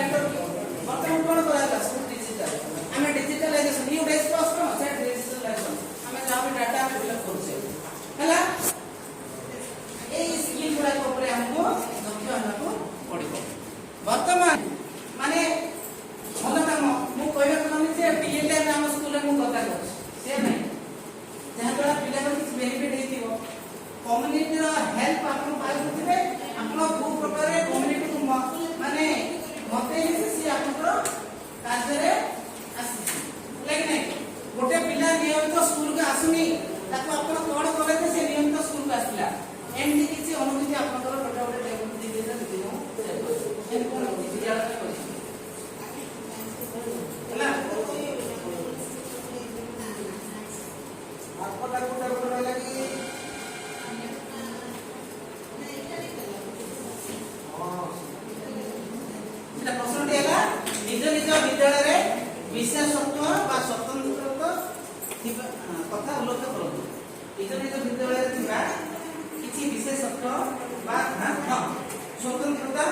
बर्तमान कौन कराला सब डिजिटल हमें डिजिटलाइजेशन न्यू डेज पास करो से डिजिटलाइजेशन हमें जहां भी डाटा फिलअप करछे हला ए स्किल गुडा ऊपर हमको दक्ष होना पड़िबो वर्तमान माने भल काम मु कहबा कोनी जे डीएलए नाम स्कूल में मु कथा करछ से नहीं जहां द्वारा पिला को कुछ बेनिफिट हेतिबो कम्युनिटी रो हेल्प आपन पाइ होतिबे आपन दो प्रकार कम्युनिटी को माने मते से आपन कार्य रे आसी लेकिन नहीं गोटे पिला नियमित स्कूल को आसुनी ताको आपन कोन करे से नियमित स्कूल को आसिला एमडी किसी अनुभूति आपन गोटे गोटे टेबल दी दे दे एन कोन विद्यालय में होला आपन लागू कर लगी प्रश्न निज निज विद्यालय रे विशेषत्व बा स्वतंत्रता कथा उल्लेख करूँ निज निज विद्यालय किसी विशेषत्व बा स्वतंत्रता